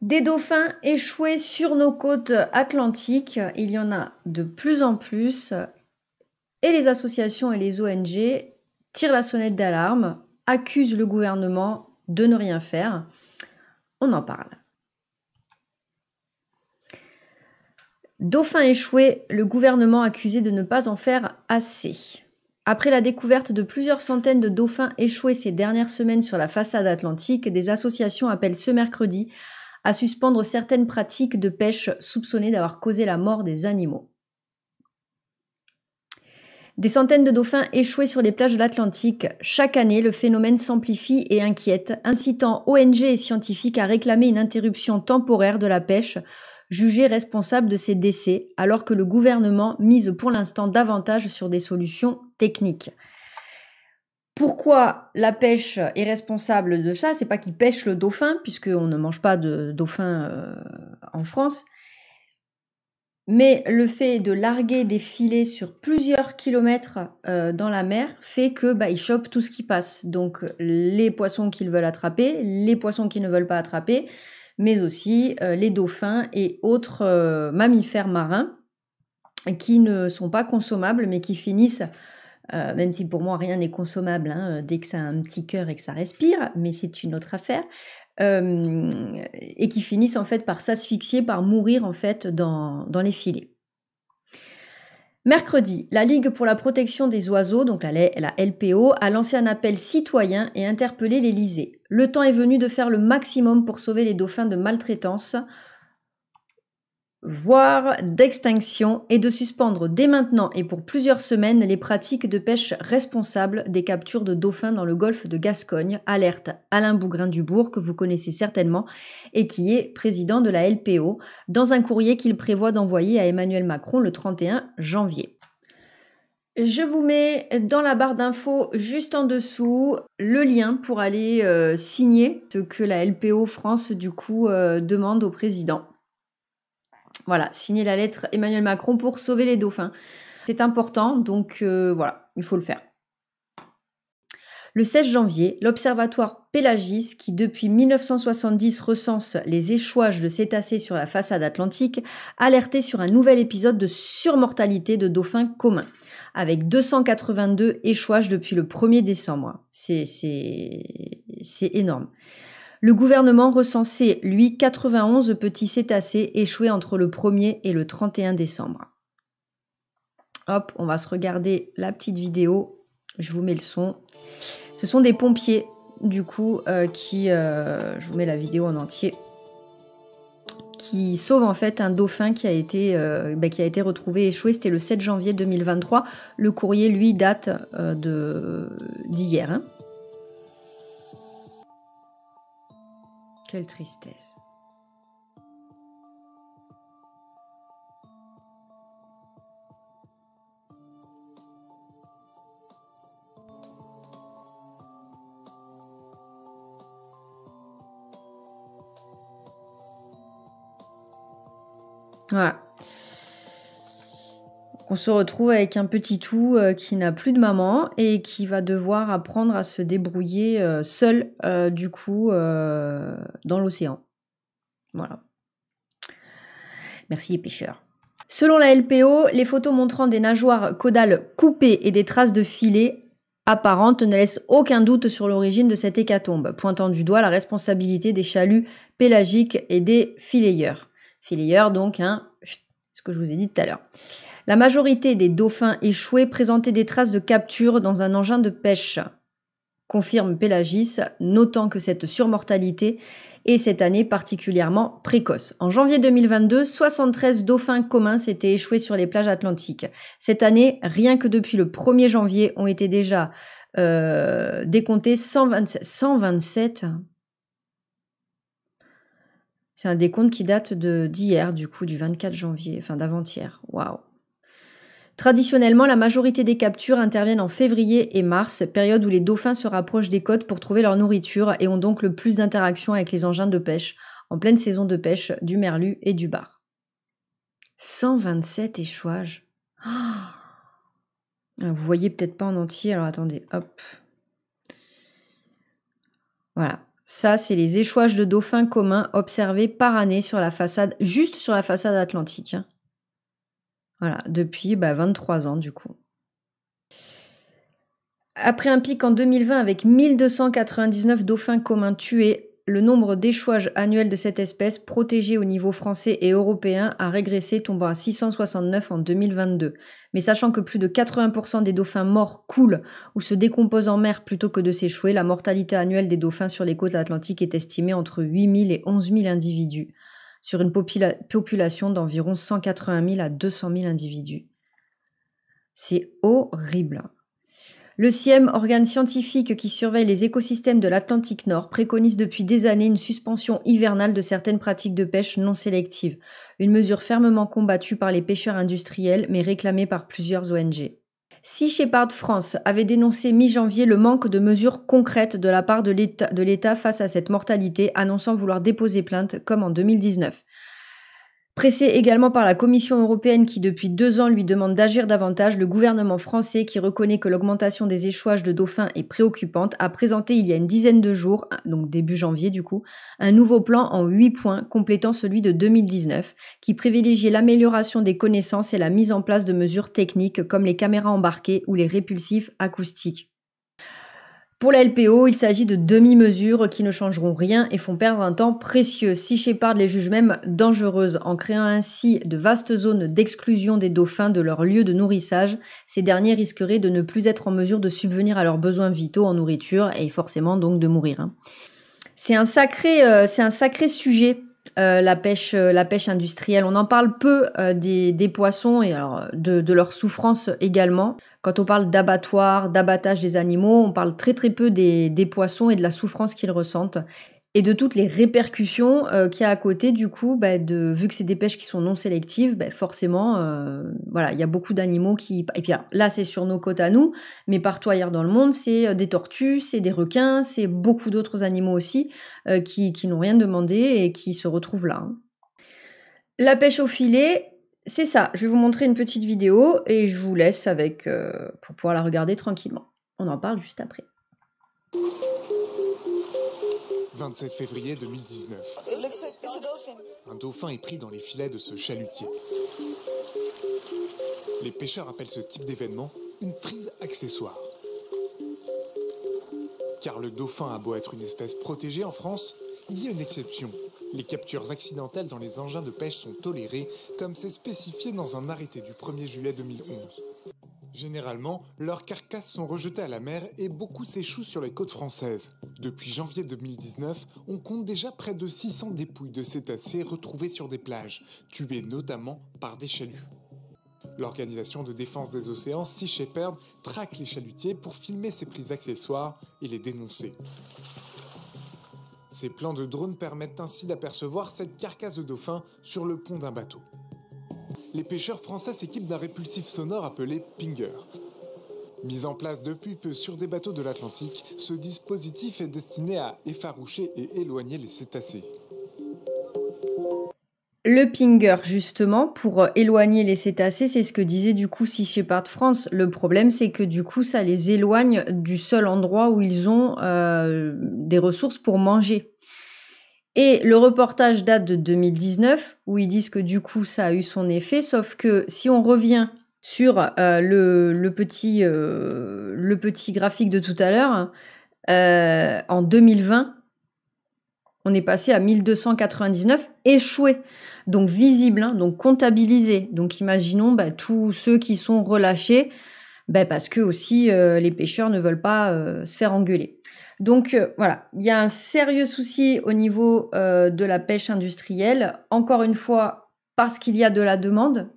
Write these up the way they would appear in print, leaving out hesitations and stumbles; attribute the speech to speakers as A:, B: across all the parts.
A: Des dauphins échoués sur nos côtes atlantiques, il y en a de plus en plus et les associations et les ONG tirent la sonnette d'alarme, accusent le gouvernement de ne rien faire. On en parle. Dauphins échoués, le gouvernement accusé de ne pas en faire assez. Après la découverte de plusieurs centaines de dauphins échoués ces dernières semaines sur la façade atlantique, des associations appellent ce mercredi à suspendre certaines pratiques de pêche soupçonnées d'avoir causé la mort des animaux. Des centaines de dauphins échoués sur les plages de l'Atlantique. Chaque année, le phénomène s'amplifie et inquiète, incitant ONG et scientifiques à réclamer une interruption temporaire de la pêche, jugée responsable de ces décès, alors que le gouvernement mise pour l'instant davantage sur des solutions techniques. Pourquoi la pêche est responsable de ça? C'est pas qu'ils pêchent le dauphin, puisqu'on ne mange pas de dauphin en France, mais le fait de larguer des filets sur plusieurs kilomètres dans la mer fait que ils chopent tout ce qui passe. Donc les poissons qu'ils veulent attraper, les poissons qu'ils ne veulent pas attraper, mais aussi les dauphins et autres mammifères marins qui ne sont pas consommables, mais qui finissent, même si pour moi rien n'est consommable dès que ça a un petit cœur et que ça respire, mais c'est une autre affaire, et qui finissent en fait par s'asphyxier, par mourir en fait dans les filets. Mercredi, la Ligue pour la protection des oiseaux, donc la LPO, a lancé un appel citoyen et interpellé l'Élysée. Le temps est venu de faire le maximum pour sauver les dauphins de maltraitance, voire d'extinction, et de suspendre dès maintenant et pour plusieurs semaines les pratiques de pêche responsables des captures de dauphins dans le golfe de Gascogne, alerte Alain Bougrain-Dubourg, que vous connaissez certainement, et qui est président de la LPO, dans un courrier qu'il prévoit d'envoyer à Emmanuel Macron le 31 janvier. Je vous mets dans la barre d'infos juste en dessous le lien pour aller signer ce que la LPO France du coup demande au président. Voilà, signer la lettre Emmanuel Macron pour sauver les dauphins. C'est important, donc voilà, il faut le faire. Le 16 janvier, l'Observatoire Pélagis, qui depuis 1970 recense les échouages de cétacés sur la façade atlantique, alertait sur un nouvel épisode de surmortalité de dauphins communs, avec 282 échouages depuis le 1er décembre. C'est énorme. Le gouvernement recensait, lui, 91 petits cétacés échoués entre le 1er et le 31 décembre. Hop, on va se regarder la petite vidéo. Je vous mets le son. Ce sont des pompiers, du coup, je vous mets la vidéo en entier, qui sauvent en fait un dauphin qui a été retrouvé échoué. C'était le 7 janvier 2023. Le courrier, lui, date d'hier. Quelle tristesse. Voilà. On se retrouve avec un petit tout qui n'a plus de maman et qui va devoir apprendre à se débrouiller seul, du coup, dans l'océan. Voilà. Merci les pêcheurs. Selon la LPO, les photos montrant des nageoires caudales coupées et des traces de filets apparentes ne laissent aucun doute sur l'origine de cette hécatombe, pointant du doigt la responsabilité des chaluts pélagiques et des fileyeurs. Fileyeurs donc, ce que je vous ai dit tout à l'heure. La majorité des dauphins échoués présentaient des traces de capture dans un engin de pêche, confirme Pélagis, notant que cette surmortalité est cette année particulièrement précoce. En janvier 2022, 73 dauphins communs s'étaient échoués sur les plages atlantiques. Cette année, rien que depuis le 1er janvier, ont été déjà décomptés 127. C'est un décompte qui date d'hier, du coup, du 24 janvier, enfin d'avant-hier. Waouh! Traditionnellement, la majorité des captures interviennent en février et mars, période où les dauphins se rapprochent des côtes pour trouver leur nourriture et ont donc le plus d'interactions avec les engins de pêche, en pleine saison de pêche du merlu et du bar. 127 échouages. Vous voyez peut-être pas en entier, alors attendez, hop. Voilà. Ça, c'est les échouages de dauphins communs observés par année sur la façade, juste sur la façade atlantique. Hein. Voilà, depuis 23 ans du coup. Après un pic en 2020 avec 1299 dauphins communs tués, le nombre d'échouages annuels de cette espèce protégée au niveau français et européen a régressé, tombant à 669 en 2022. Mais sachant que plus de 80% des dauphins morts coulent ou se décomposent en mer plutôt que de s'échouer, la mortalité annuelle des dauphins sur les côtes atlantiques est estimée entre 8 000 et 11 000 individus, sur une population d'environ 180 000 à 200 000 individus. C'est horrible. Le CIEM, organe scientifique qui surveille les écosystèmes de l'Atlantique Nord, préconise depuis des années une suspension hivernale de certaines pratiques de pêche non sélectives, une mesure fermement combattue par les pêcheurs industriels mais réclamée par plusieurs ONG. Sea Shepherd France avait dénoncé mi-janvier le manque de mesures concrètes de la part de l'État face à cette mortalité, annonçant vouloir déposer plainte comme en 2019. Pressé également par la Commission européenne qui depuis 2 ans lui demande d'agir davantage, le gouvernement français, qui reconnaît que l'augmentation des échouages de dauphins est préoccupante, a présenté il y a une dizaine de jours, donc début janvier du coup, un nouveau plan en 8 points complétant celui de 2019, qui privilégiait l'amélioration des connaissances et la mise en place de mesures techniques comme les caméras embarquées ou les répulsifs acoustiques. Pour la LPO, il s'agit de demi-mesures qui ne changeront rien et font perdre un temps précieux. Sea Shepherd les juge même dangereuses en créant ainsi de vastes zones d'exclusion des dauphins de leur lieu de nourrissage. Ces derniers risqueraient de ne plus être en mesure de subvenir à leurs besoins vitaux en nourriture et forcément donc de mourir. Hein. C'est un sacré sujet. La pêche industrielle. On en parle peu des poissons et alors de leur souffrance également. Quand on parle d'abattoir, d'abattage des animaux, on parle très très peu des poissons et de la souffrance qu'ils ressentent et de toutes les répercussions qu'il y a à côté du coup, vu que c'est des pêches qui sont non sélectives, forcément, voilà, il y a beaucoup d'animaux qui... Et puis là, c'est sur nos côtes à nous, mais partout ailleurs dans le monde, c'est des tortues, c'est des requins, c'est beaucoup d'autres animaux aussi qui n'ont rien demandé et qui se retrouvent là. Hein. La pêche au filet, c'est ça. Je vais vous montrer une petite vidéo et je vous laisse avec pour pouvoir la regarder tranquillement. On en parle juste après.
B: 27 février 2019. Un dauphin est pris dans les filets de ce chalutier. Les pêcheurs appellent ce type d'événement une prise accessoire. Car le dauphin a beau être une espèce protégée en France, il y a une exception. Les captures accidentelles dans les engins de pêche sont tolérées, comme c'est spécifié dans un arrêté du 1er juillet 2011. Généralement, leurs carcasses sont rejetées à la mer et beaucoup s'échouent sur les côtes françaises. Depuis janvier 2019, on compte déjà près de 600 dépouilles de cétacés retrouvées sur des plages, tuées notamment par des chaluts. L'organisation de défense des océans Sea Shepherd traque les chalutiers pour filmer ces prises accessoires et les dénoncer. Ces plans de drone permettent ainsi d'apercevoir cette carcasse de dauphin sur le pont d'un bateau. Les pêcheurs français s'équipent d'un répulsif sonore appelé Pinger. Mis en place depuis peu sur des bateaux de l'Atlantique, ce dispositif est destiné à effaroucher et éloigner les cétacés.
A: Le Pinger, justement, pour éloigner les cétacés, c'est ce que disait du coup Sea Shepherd France. Le problème, c'est que du coup, ça les éloigne du seul endroit où ils ont des ressources pour manger. Et le reportage date de 2019, où ils disent que du coup, ça a eu son effet, sauf que si on revient sur le petit graphique de tout à l'heure, en 2020, on est passé à 1299 échoués, donc visibles, hein, donc comptabilisés. Donc imaginons tous ceux qui sont relâchés, parce que aussi les pêcheurs ne veulent pas se faire engueuler. Donc voilà, il y a un sérieux souci au niveau de la pêche industrielle, encore une fois, parce qu'il y a de la demande.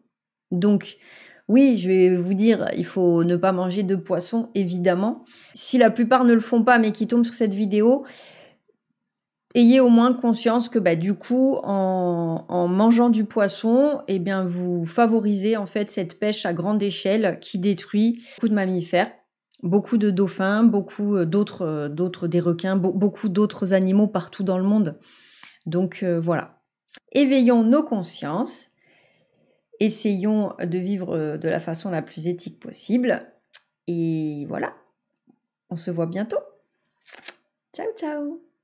A: Donc oui, je vais vous dire, il faut ne pas manger de poisson, évidemment. Si la plupart ne le font pas, mais qui tombent sur cette vidéo, ayez au moins conscience que du coup, en mangeant du poisson, eh bien, vous favorisez en fait cette pêche à grande échelle qui détruit beaucoup de mammifères, beaucoup de dauphins, beaucoup d'autres des requins, beaucoup d'autres animaux partout dans le monde. Donc voilà. Éveillons nos consciences, essayons de vivre de la façon la plus éthique possible. Et voilà, on se voit bientôt. Ciao, ciao!